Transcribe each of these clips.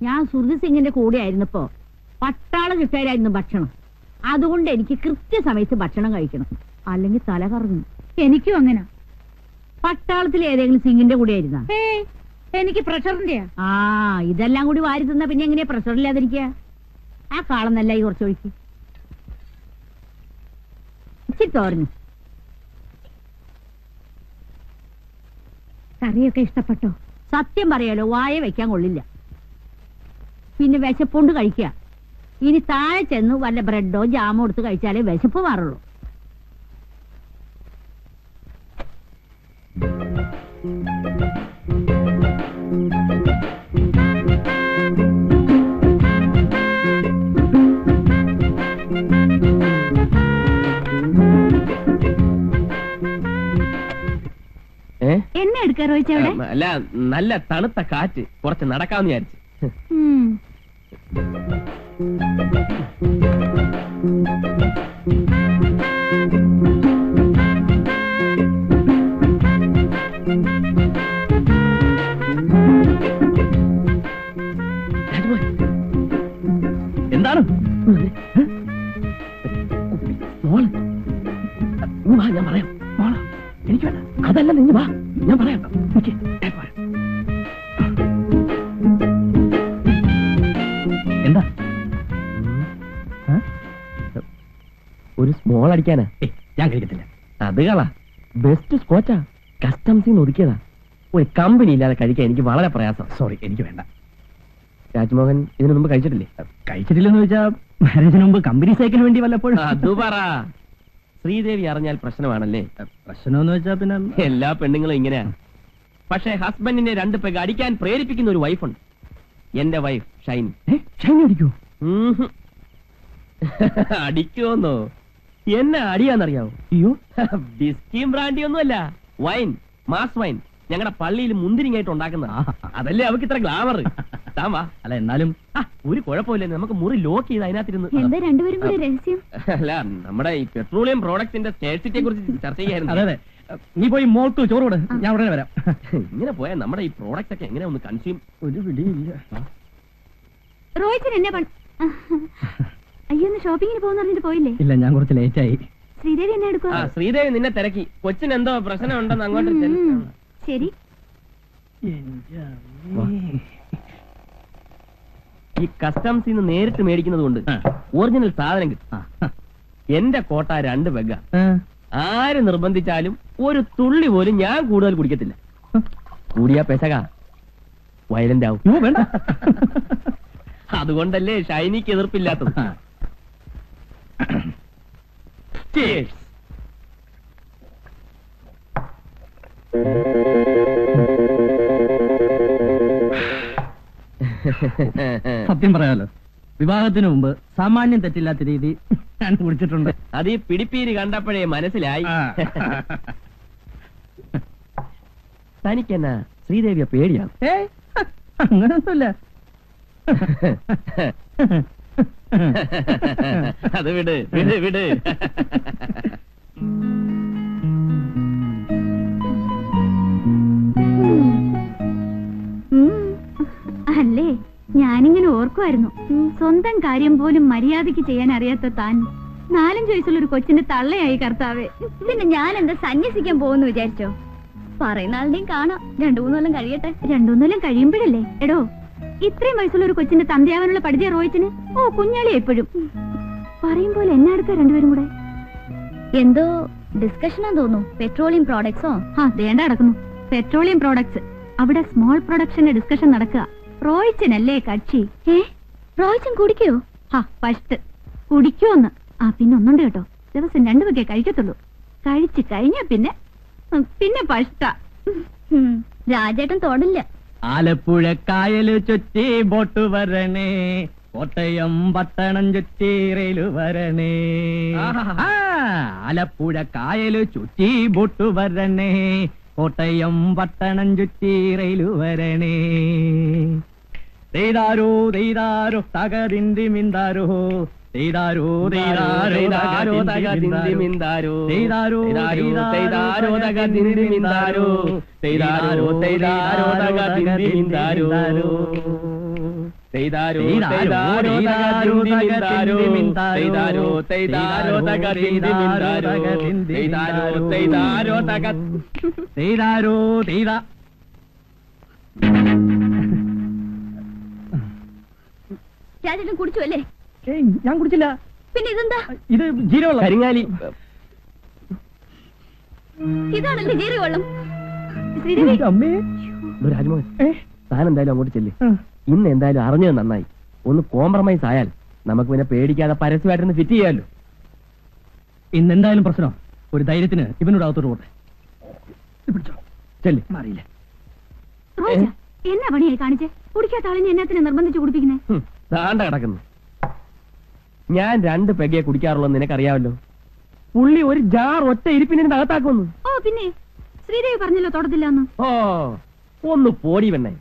ഞാൻ സുർജിത് സിംഗിന്റെ കൂടെ ആയിരുന്നപ്പോ പട്ടാള കിട്ടായിരുന്നു ഭക്ഷണം. അതുകൊണ്ട് എനിക്ക് കൃത്യസമയത്ത് ഭക്ഷണം കഴിക്കണം, അല്ലെങ്കിൽ തല കറങ്ങും. എനിക്കും അങ്ങനെ. പട്ടാളത്തിൽ ഏതെങ്കിലും സിംഗിന്റെ കൂടെ ആയിരുന്ന? എനിക്ക് പ്രഷറിന്റെ. ആ, ഇതെല്ലാം കൂടി വാരി തിന്ന പിന്നെ എങ്ങനെയാ പ്രഷറില്ലാതിരിക്കുക? ആ കാളന്നല്ല ഈ കുറച്ചൊഴിക്ക്. ഇച്ചിരി തോരഞ്ഞു. കറിയൊക്കെ ഇഷ്ടപ്പെട്ടോ? സത്യം പറയാലോ, വായ വെക്കാൻ കൊള്ളില്ല. പിന്നെ വിശപ്പുണ്ട് കഴിക്കുക. ഇനി താഴെ ചെന്ന് വല്ല ബ്രെഡോ ജാമോ എടുത്ത് കഴിച്ചാലേ വിശപ്പ് മാറുള്ളൂ. എന്നെ എടുക്കാ റോയിച്ചവിടെ? അല്ല, നല്ല തണുത്ത കാറ്റ്, കുറച്ച് നടക്കാന്ന് വിചാരിച്ചു. എന്താണ്? മോള് വാ, ഞാൻ പറയാം. മോള് എനിക്ക് വേണ്ട, അതല്ല, നീ വാ, ഞാൻ പറയാം. എന്താ? ഒരു സ്മോൾ അടിക്കാനാ. ഞാൻ കഴിക്കത്തില്ല. അത് കളാ, ബെസ്റ്റ് സ്കോച്ചാ, കസ്റ്റംസിന്ന് ഒതുക്കിയതാ. ഒരു കമ്പനി ഇല്ലാതെ കഴിക്കാൻ എനിക്ക് വളരെ പ്രയാസം. സോറി, എനിക്ക് വേണ്ട. രാജ്മോഹൻ ഇതിനു മുമ്പ് കഴിച്ചിട്ടില്ലേ? കഴിച്ചിട്ടില്ലെന്ന് വെച്ചാ മാരേജിന് മുമ്പ് കമ്പനി സൈക്കിന് വേണ്ടി വല്ലപ്പോഴും. അത് പറ. ശ്രീദേവി അറിഞ്ഞാൽ പ്രശ്നമാണല്ലേ? പ്രശ്നമെന്ന് വെച്ചാ പിന്നെ എല്ലാ പെണ്ണുങ്ങളും ഇങ്ങനെയാ. പക്ഷേ ഹസ്ബൻഡിനെ 2 പെഗ് അടിക്കാൻ പ്രേരിപ്പിക്കുന്ന ഒരു വൈഫുണ്ട്. എന്റെ വൈഫ് ഷൈനി. ഷൈനി അടിക്കൂ? അടിക്കുമെന്നോ? എന്നെ അടിയാന്നറിയാവോ? അയ്യോ, ബിസ്കിയും ബ്രാൻഡിയൊന്നുമല്ല, വൈൻ, മാസ് വൈൻ. ഞങ്ങളുടെ പള്ളിയിൽ മുന്തിരിങ്ങായിട്ട് ഉണ്ടാക്കുന്ന. അതല്ലേ അവർക്ക് ഇത്ര ഗ്ലാമർ. അല്ല, എന്നാലും ഒരു കുഴപ്പമില്ല, നമുക്ക് മുറി ലോക്ക് ചെയ്ത് അതിനകത്തിരുന്ന്. എന്താ രണ്ടുപേരും കൂടെ രഹസ്യം? അല്ല, നമ്മുടെ ഈ പെട്രോളിയം പ്രോഡക്റ്റിന്റെ സ്കേർസിറ്റിയെ കുറിച്ച് ചർച്ച ചെയ്യായിരുന്നു. അതെ, നീ പോയി മോൾക്ക് ചോറ് കൊടു, ഞാൻ ഉടനെ വരാം. ഇങ്ങനെ പോയാൽ നമ്മുടെ ഈ പ്രോഡക്റ്റ് ഒക്കെ എങ്ങനെ ഒന്ന് കൺസ്യൂം? ഒരു പിടിയില്ല. റോയിച്ചൻ എന്നെ അയ്യോ, ഷോപ്പിങ്ങിന് പോകുന്ന പറഞ്ഞിട്ട് പോയില്ലേ? ഇല്ല, ഞാൻ കുറച്ച് ലേറ്റ് ആയി. ശ്രീദേവി എന്നെ എടുക്കുക? ശ്രീദേവി നിന്നെ തിരക്കി. കൊച്ചിന് എന്തോ പ്രശ്നം ഉണ്ടെന്ന് അങ്ങോട്ട്. ശരി. ഈ കസ്റ്റംസിൽ നിന്ന് നേരിട്ട് മേടിക്കുന്നത് കൊണ്ട് ഒറിജിനൽ സാധനം കിട്ടും. എന്റെ കോട്ട 2 പെഗ്ഗ. ആര് നിർബന്ധിച്ചാലും ഒരു തുള്ളി പോലും ഞാൻ കൂടുതൽ കുടിക്കത്തില്ല. കൂടിയാ പെശക വയലന്റ് ആവും. വേണ്ട. അതുകൊണ്ടല്ലേ ഷൈനിക്ക് എതിർപ്പില്ലാത്തത്. സത്യം പറയാലോ, വിവാഹത്തിന് മുമ്പ് സാമാന്യം തെറ്റില്ലാത്ത രീതി ഞാൻ കുടിച്ചിട്ടുണ്ട്. അത് ഈ പിടിപ്പീര് കണ്ടപ്പോഴേ മനസ്സിലായി. തനിക്കെന്നാ ശ്രീദേവിയെ പേടിയാണ്? അങ്ങനൊന്നുമില്ല. അത് വിട് വിട് വിട്. അല്ലേ, ഞാനിങ്ങനെ ഓർക്കുമായിരുന്നു, സ്വന്തം കാര്യം പോലും മര്യാദയ്ക്ക് ചെയ്യാൻ അറിയാത്ത താൻ 4-5 വയസ്സുള്ള ഒരു കൊച്ചിന്റെ തള്ളയായി കർത്താവേ. പിന്നെ ഞാൻ എന്താ സന്യസിക്കാൻ പോകുന്നു വിചാരിച്ചോ? പറയുന്ന ആളുടെയും കാണാം. 2-3 കൊല്ലം കഴിയട്ടെ. 2-3 കൊല്ലം കഴിയുമ്പോഴല്ലേ എടോ ഇത്രയും വയസ്സുള്ള ഒരു കൊച്ചിന്റെ തന്തയാവാനുള്ള പഠിച്ച റോയിച്ചിന്? ഓ, കുഞ്ഞാളി എപ്പോഴും പറയും പോലെ എന്നെ അടുക്ക രണ്ടുപേരും കൂടെ. എന്തോ ഡിസ്കഷനാന്ന് തോന്നുന്നു. പെട്രോളിയം പ്രോഡക്ട്സോ? ദേണ്ട നടക്കുന്നു പെട്രോളിയം പ്രോഡക്ട്സ്. അവിടെ സ്മോൾ പ്രൊഡക്ഷന്റെ ഡിസ്കഷൻ നടക്കുക. റോയിച്ചനല്ലേ കക്ഷി? റോയിച്ചൻ കുടിക്കോ? ഫസ്റ്റ് കുടിക്കോന്ന്. പിന്നെ ഒന്നുണ്ട് കേട്ടോ, ദിവസം 2 വകയെ കഴിക്കത്തുള്ളൂ. കഴിച്ചു കഴിഞ്ഞ പിന്നെ പിന്നെ പഷ്ട. രാജേട്ടൻ തോടില്ല. ആലപ്പുഴ കായല് ചുറ്റി ബോട്ട് വരണേ, കോട്ടയം പട്ടണം ചുറ്റി റെയില് വരണേ. ആലപ്പുഴ കായല് ചുറ്റി ബോട്ട് വരണേ, കോട്ടയം പട്ടണം ചുറ്റി റെയില് വരണേ. തെയ്താരോ തെയ്താരോ തകതിന്തി മിന്താരോ, തെയ്താരോ തെയ്താരോ തകതിന്തി മിന്താരോ, തെയ്താരോ തെയ്താരോ തകതിന്തി മിന്താരോ, തെയ്താരോ തെയ്താരോ തകതിന്തി മിന്താരോ, തെയ്താരോ തെയ്താരോ തകതിന്തിമിന്താരോ തെയ്താരോ തെയ്താരോ തകതിന്തിമിന്താരോ തെയ്താരോ തെയ്താരോ തക തെയ്താരോ തെയ്താ രാജേട്ടൻ കുടിച്ചു അല്ലേ? ഞാൻ കുടിച്ചില്ല. പിന്നെ ഇതെന്താ? ഇത് ജീരവെള്ളം. കരിങ്ങാലി. ഇതാണല്ലേ ജീരകവെള്ളം? അമ്മേ രാജ്മോഹൻ, താൻ എന്തായാലും അങ്ങോട്ട് ചെല്ല്. ഇന്ന് എന്തായാലും അറിഞ്ഞത് നന്നായി. ഒന്ന് കോംപ്രമൈസ് ആയാൽ നമുക്ക് പിന്നെ പേടിക്കാതെ പരസ്യമായിട്ടൊന്ന് ഫിറ്റ് ചെയ്യാമല്ലോ. ഇന്നെന്തായാലും പ്രശ്നം. ഒരു ധൈര്യത്തിന് ഇവനോട് അകത്തോട്ട് പോട്ടെ. ചെല്ല്. മാറിയില്ല. എന്നാ പണിയായി കാണിച്ചേ? കുടിക്കാത്ത ആളിനെ എന്നാത്തിനെ നിർബന്ധിച്ച് കുടിപ്പിക്കുന്നേ? താണ്ട കിടക്കുന്നു. ഞാൻ 2 പെഗയെ കുടിക്കാറുള്ളൂ, നിനക്കറിയാമല്ലോ. പുള്ളി ഒരു ജാർ ഒറ്റ ഇരിപ്പിനെ അകത്താക്കുന്നു. ഓ പിന്നെ ശ്രീദേവി പറഞ്ഞല്ലോ തൊടത്തില്ലാന്ന്. ഓ ഒന്ന് പോടി പെണ്ണേ.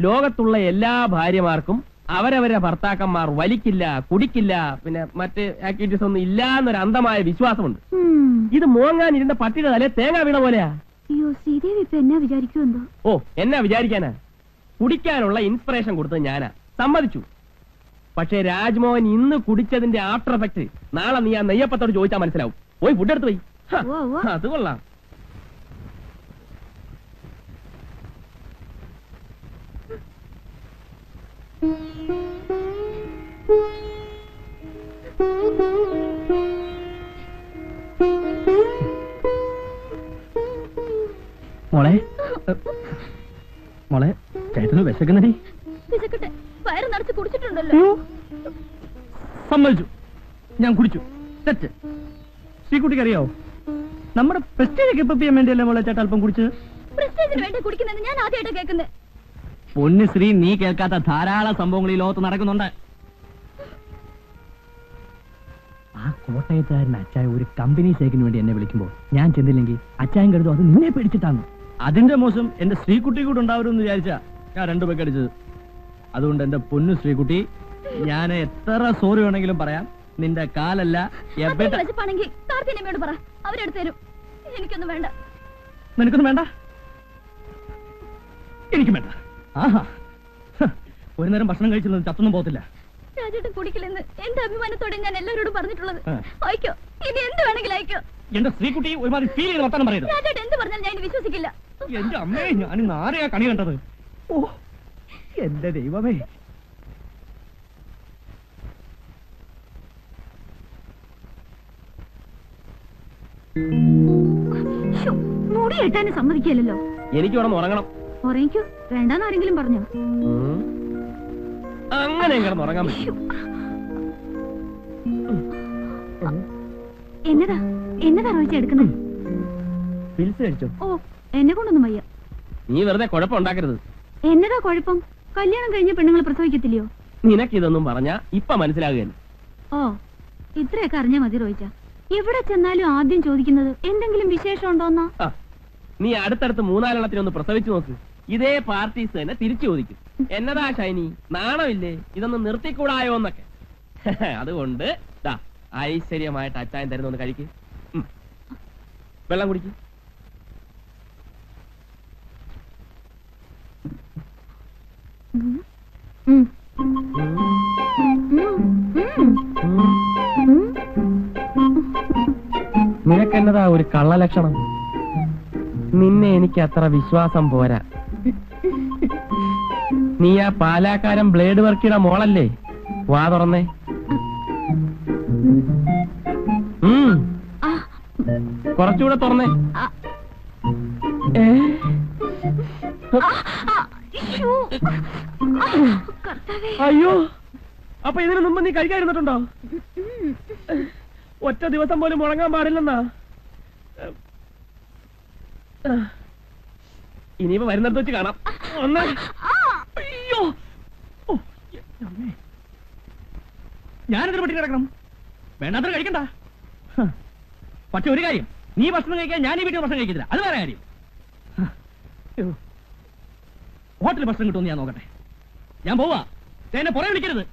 ലോകത്തുള്ള എല്ലാ ഭാര്യമാർക്കും അവരവരെ ഭർത്താക്കന്മാർ വലിക്കില്ല, കുടിക്കില്ല, പിന്നെ മറ്റ് ആക്ടിവിറ്റീസ് ഒന്നും ഇല്ല എന്നൊരു അന്ധമായ വിശ്വാസമുണ്ട്. ഇത് മോങ്ങാനിരുന്ന പട്ടിയുടെ തലേ തേങ്ങ വീണ പോലെയാ. അയ്യോ, ശ്രീദേവി ഇപ്പൊ എന്നാ വിചാരിക്കുമെന്തോ? ഓ എന്നാ വിചാരിക്കാനാ? കുടിക്കാനുള്ള ഇൻസ്പിറേഷൻ കൊടുത്തത് ഞാനാ, സമ്മതിച്ചു. പക്ഷേ രാജ്മോഹൻ ഇന്ന് കുടിച്ചതിന്റെ ആഫ്റ്റർ എഫക്ട് നാളെ നീ ആ നെയ്യപ്പത്തോട് ചോദിച്ചാൽ മനസ്സിലാവും. പോയി ഫുഡ് എടുത്ത് പോയി. അത് കൊള്ളാം. മോളെ മോളെ ചേട്ടന് വിശക്കുന്നടി. വയറ് നിറച്ച് കുടിച്ചിട്ടുണ്ടല്ലോ. സമ്മതിച്ചു, ഞാൻ കുടിച്ചു. തെറ്റ്. ശ്രീകുട്ടിക്ക് അറിയാവോ, നമ്മുടെ പ്രസ്റ്റേജ് കീപ്പ് ചെയ്യാൻ വേണ്ടിയല്ലേ മോളെ ചേട്ടൻ അല്പം കുടിച്ചത്? പ്രസ്റ്റേജിന് വേണ്ടി കുടിക്കുന്നത് ഞാൻ ആദ്യമായിട്ട് കേൾക്കുന്നത്. പൊന്നു ശ്രീ, നീ കേൾക്കാത്ത ധാരാളം സംഭവങ്ങൾ ഈ ലോകത്ത് നടക്കുന്നുണ്ട്. ആ കോട്ടയത്തുകാരൻ അച്ചായ ഒരു കമ്പനി സേക്കിന് വേണ്ടി എന്നെ വിളിക്കുമ്പോൾ ഞാൻ ചെന്നില്ലെങ്കിൽ അച്ചായൻ കരുതും അത് നിന്നെ പേടിച്ചിട്ടാണ്. അതിന്റെ മോശം എന്റെ ശ്രീകുട്ടി കൂടെ ഉണ്ടാവരുമെന്ന് വിചാരിച്ചാ ഞാൻ 2 പേക്ക് അടിച്ചത്. അതുകൊണ്ട് എന്റെ പൊന്നു ശ്രീകുട്ടി, ഞാൻ എത്ര സോറി വേണമെങ്കിലും പറയാം. നിന്റെ കാലല്ല പറ, അവരെടുത്ത് തരും. എനിക്കൊന്നും വേണ്ട. നിനക്കൊന്നും വേണ്ട? എനിക്കും വേണ്ട. ആഹാ, ഒരു നേരം ഭക്ഷണം കഴിച്ചത് ചത്തൊന്നും പോകത്തില്ല. രാജേട്ടൻ കുടിക്കില്ലെന്ന് എന്റെ അഭിമാനത്തോടെ ഞാൻ എല്ലാവരോടും പറഞ്ഞിട്ടുള്ളത്. അയക്കോ, ഇനി എന്ത് വേണമെങ്കിലും അയക്കോ. എന്റെ ശ്രീകുട്ടി ഒരുമാതിരി ഫീൽ ചെയ്ത് വർത്താനം പറയുന്നത്. രാജേട്ടൻ എന്ത് പറഞ്ഞാലും ഞാൻ വിശ്വസിക്കില്ല. എന്റെ അമ്മേ, ഞാൻ ഇന്ന് ആരെയാ കണി കണ്ടത്? ഓ എന്റെ ദൈവമേ. മുടി കെട്ടാനും സമ്മതിക്കില്ലല്ലോ. എനിക്ക് ഇവിടെ ഉറങ്ങണം. ഉറങ്ങിക്കോ, വേണ്ടാന്ന് ആരെങ്കിലും പറഞ്ഞോ? അങ്ങനെ കിടന്നുറങ്ങാൻ പറ്റും. എന്നതാ എന്നതാ റോയിച്ച എടുക്കുന്നത്? പിൽസ് കഴിച്ചോ? ഓ, എന്നെ കൊണ്ടൊന്നും വയ്യ. നീ വെറുതെ കുഴപ്പമുണ്ടാക്കരുത്. എന്നതാ കുഴപ്പം? കല്യാണം കഴിഞ്ഞ പെണ്ണുങ്ങൾ പ്രസവിക്കത്തില്ലയോ? നിനക്കിതൊന്നും പറഞ്ഞാ ഇപ്പൊ മനസ്സിലാകുകയല്ല. ഓ, ഇത്രയൊക്കെ അറിഞ്ഞാ മതി റോയിച്ച. എവിടെ ചെന്നാലും ആദ്യം ചോദിക്കുന്നത് എന്തെങ്കിലും വിശേഷം ഉണ്ടോന്നാ. നീ അടുത്തടുത്ത് 3-4 പ്രസവിച്ചു നോക്ക്. ഇതേ പാർട്ടീസ് തന്നെ തിരിച്ചു ചോദിക്കും. എന്നതാ ഷൈനി, നാണമില്ലേ, ഇതൊന്നും നിർത്തിക്കൂടായോ എന്നൊക്കെ. അതുകൊണ്ട് ഐശ്വര്യമായിട്ട് അച്ചായൻ തരുന്നൊന്ന് കഴിക്ക്. വെള്ളം കുടിക്ക്. നിനക്കെന്നതാ ഒരു കള്ളലക്ഷണം? നിന്നെ എനിക്ക് അത്ര വിശ്വാസം പോരാ. നീ ആ പാലാക്കാരൻ ബ്ലേഡ് വർക്കിയുടെ മോളല്ലേ? വാ തുറന്നേ. കുറച്ചുകൂടെ തുറന്നേ. അയ്യോ, അപ്പൊ ഇതിനു മുമ്പ് നീ കഴിക്കാതിരുന്നിട്ടുണ്ടോ? ഒറ്റ ദിവസം പോലും മുടങ്ങാൻ പാടില്ലെന്നാ. ഇനിയിപ്പോ വരുന്നിടത്ത് വെച്ച് കാണാം. അയ്യോ, ഞാനെന്തൊരു പട്ടി കിടക്കണം? വേണ്ടാത്ര കഴിക്കണ്ട. പക്ഷെ ഒരു കാര്യം, നീ ഭക്ഷണം കഴിക്കാൻ ഞാൻ ഈ വീട്ടിൽ ഭക്ഷണം കഴിക്കത്തില്ല. അത് വേറെ കാര്യം. ഹോട്ടലിൽ ഭക്ഷണം കിട്ടുമെന്ന് ഞാൻ നോക്കട്ടെ. ഞാൻ പോവാ. എന്നെ പുറകെ വിളിക്കരുത്.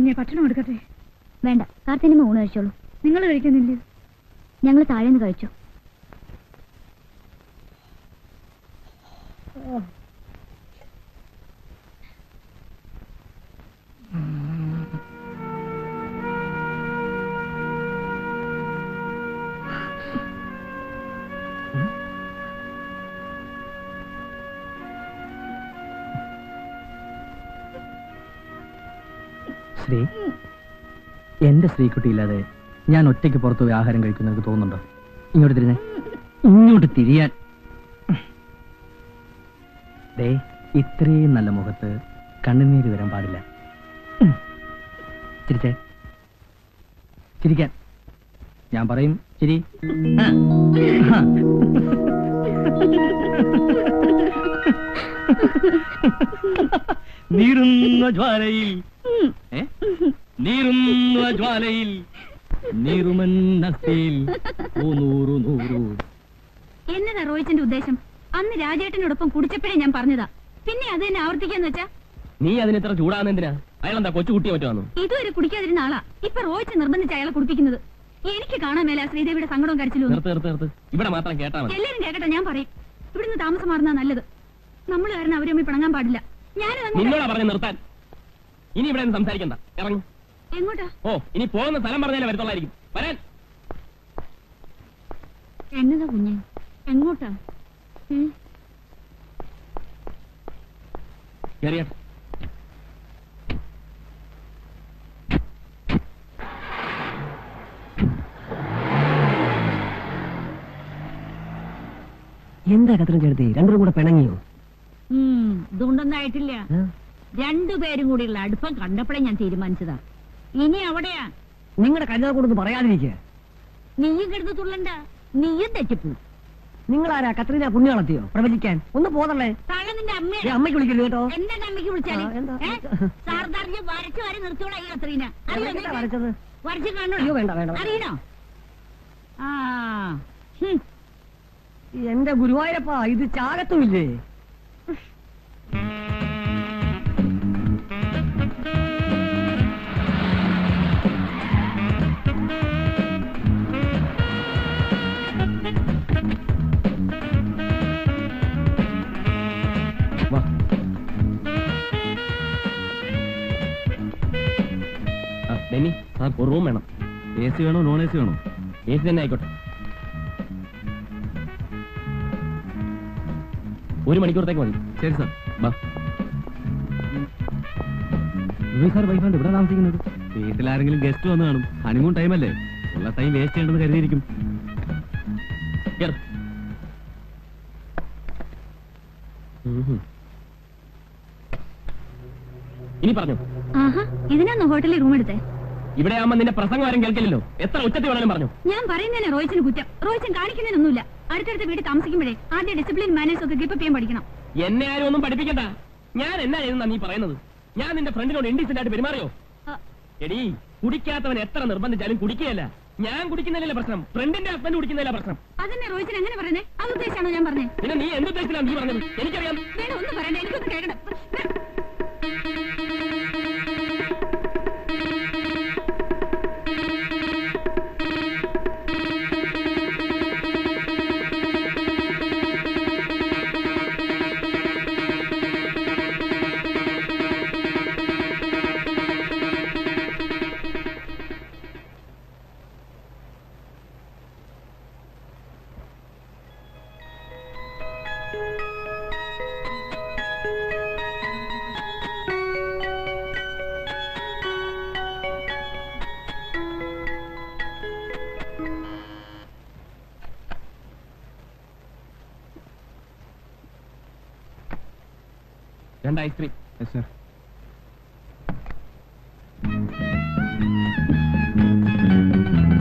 കുഞ്ഞെ ഭക്ഷണം കൊടുക്കട്ടെ? വേണ്ട, കാർത്തിനിമ ഊണ് കഴിച്ചോളൂ. നിങ്ങൾ കഴിക്കുന്നില്ലേ? ഞങ്ങൾ താഴേന്ന് കഴിച്ചു. ശ്രീ, എന്റെ ശ്രീകുട്ടി ഇല്ലാതെ ഞാൻ ഒറ്റയ്ക്ക് പുറത്തു പോയി ആഹാരം കഴിക്കുന്ന എനിക്ക് തോന്നുന്നുണ്ടോ? ഇങ്ങോട്ട് തിരിഞ്ഞേ, ഇങ്ങോട്ട് തിരിയാൻ. ദേ, ഇത്രയും നല്ല മുഖത്ത് കണ്ണുനീര് വരാൻ പാടില്ല. ചിരിച്ചേ, ചിരിക്കാൻ. ഞാൻ പറയും ചിരി. നീറുന്ന ജ്വാലയിൽ, നീറുന്ന ജ്വാലയിൽ, നീറുമെന്നസ്തിയിൽ നൂറു നൂറു. എന്നതാ റോയിച്ചിന്റെ ഉദ്ദേശം? അന്ന് രാജേട്ടനോടൊപ്പം കുടിച്ചപ്പോഴേ ഞാൻ പറഞ്ഞതാ. പിന്നെ അത് തന്നെ ആവർത്തിക്കാന്ന് വെച്ചാ? നീ അതിനെത്ര ചൂടാകുന്ന എന്തിനാ? അയാളെന്താ കൊച്ചുകുട്ടിയെ പറ്റുവാന്നു? ഇതുവരെ കുടിക്കാതിരുന്ന ആളാ ഇപ്പൊ റോയിച്ച് നിർബന്ധിച്ച് അയാളെ കുടിപ്പിക്കുന്നത്. എനിക്ക് കാണാൻ മേല ശ്രീദേവിയുടെ സങ്കടവും കരച്ചിലും. നിർത്ത്, ഇവിടെ മാത്രം കേട്ടാ മതി. എല്ലാരും കേക്കട്ടെ, ഞാൻ പറയും. ഇവിടുന്ന് താമസം മാറുന്ന നല്ലത്. നമ്മൾ കാരണം അവരെ പിണങ്ങാൻ പാടില്ല. നിന്നോടാ പറഞ്ഞു നിർത്താൻ. ഇനി ഇവിടെ സംസാരിക്കണ്ട, ഇറങ്ങും. എങ്ങോട്ടാ? ഓ, ഇനി പോകുന്ന സ്ഥലം പറഞ്ഞാലേ വരത്തുള്ളായിരിക്കും. വരാൻ. എന്നതാ കുഞ്ഞെ, എങ്ങോട്ടാ? കേറിയാട്ടെ. എന്താ കത്രം ചേർത്തി? രണ്ടും കൂടെ പിണങ്ങിയോ? ഇതുകൊണ്ടൊന്നും ആയിട്ടില്ല. രണ്ടുപേരും കൂടിയുള്ള അടുപ്പം കണ്ടപ്പോഴേ ഞാൻ തീരുമാനിച്ചതാ. ഇനി അവിടെയാ. നിങ്ങളുടെ കരുതാ കൊണ്ടൊന്നും പറയാതിരിക്കുക. നീയും കിടന്ന് തുള്ളണ്ട, നീയും തെറ്റിപ്പോ. നിങ്ങളാരാ കത്രീന പുണ്യാളത്തിയോ പ്രവചിക്കാൻ? ഒന്ന് പോതല്ലേ. തള്ള നിന്റെ അമ്മയ്ക്ക് വിളിക്കരുത് കേട്ടോ. എന്റെ അമ്മയ്ക്ക് വിളിച്ചാലേ സാർദാർജി വരച്ചു വരെ നിർത്തോളാ ഈ കത്രീന. വരച്ചത് വരച്ചു കാണോ? വേണ്ട വേണ്ട. അറിയണോ? ആ, എന്റെ ഗുരുവായൂരപ്പാ, ഇത് ചാകത്തുമില്ലേ? ഒരു റൂം വേണം. എ സി വേണോ നോൺ എ സി വേണോ? എ സി തന്നെ ആയിക്കോട്ടെ. 1 മണിക്കൂറത്തേക്ക് മതി. ശരി സാർ. സാർ വൈഫാണ്ട് ഇവിടെ താമസിക്കുന്നത്? വീട്ടിലാരെങ്കിലും ഗസ്റ്റ് വന്ന് കാണും. ഹണിമൂൺ ടൈമല്ലേ, ഉള്ള ടൈം വേസ്റ്റ് ചെയ്യണമെന്ന് കരുതിയിരിക്കും. ഇനി പറഞ്ഞു. ഇതിനാന്നോ ഹോട്ടലിൽ റൂം എടുത്തേ? ഇവിടെ ആവുമ്പോ നിന്റെ പ്രസംഗം ആരും കേൾക്കില്ലല്ലോ. എത്ര ഉച്ചത്തിൽ വേണമെങ്കിലും പറഞ്ഞു. ഞാൻ പറയുന്നതിനെ റോയിച്ചിന് കുറ്റം. റോയിച്ചൻ കാണിക്കുന്നതിനൊന്നുമില്ല. അടുത്തടുത്ത് വീട്ടിൽ താമസിക്കുമ്പോഴേ ആദ്യം ഡിസിപ്ലിൻ മാനേഴ്സ് ഒക്കെ കീപ്പ് ചെയ്യാൻ പഠിക്കണം. എന്നെ ആരും ഒന്നും പഠിപ്പിക്കണ്ട. ഞാൻ എന്നാ ചെയ്യുന്ന നീ പറയുന്നത്? ഞാൻ നിന്റെ ഫ്രണ്ടിനോട് ഇൻഡീസെന്റ് ആയിട്ട് പെരുമാറിയോ? എടീ, കുടിക്കാത്തവൻ എത്ര നിർബന്ധിച്ചാലും കുടിക്കുകയല്ല. ഞാൻ കുടിക്കുന്നതിലല്ല പ്രശ്നം, ഫ്രണ്ടിന്റെ ഹസ്ബൻഡ് കുടിക്കുന്നതില പ്രശ്നം. അതന്നെ റോയിച്ചൻ എങ്ങനെ പറഞ്ഞേ? അത് ഉദ്ദേശിച്ചാണോ ഞാൻ പറഞ്ഞേ? പിന്നെ നീ എന്തുദ്ദേശിച്ചാണ് നീ പറഞ്ഞത്? എനിക്കറിയാം. വേണം, ഒന്നും പറയണ്ട, എനിക്കൊന്ന് കേൾക്കണം. രണ്ട് ഐസ്ക്രീം.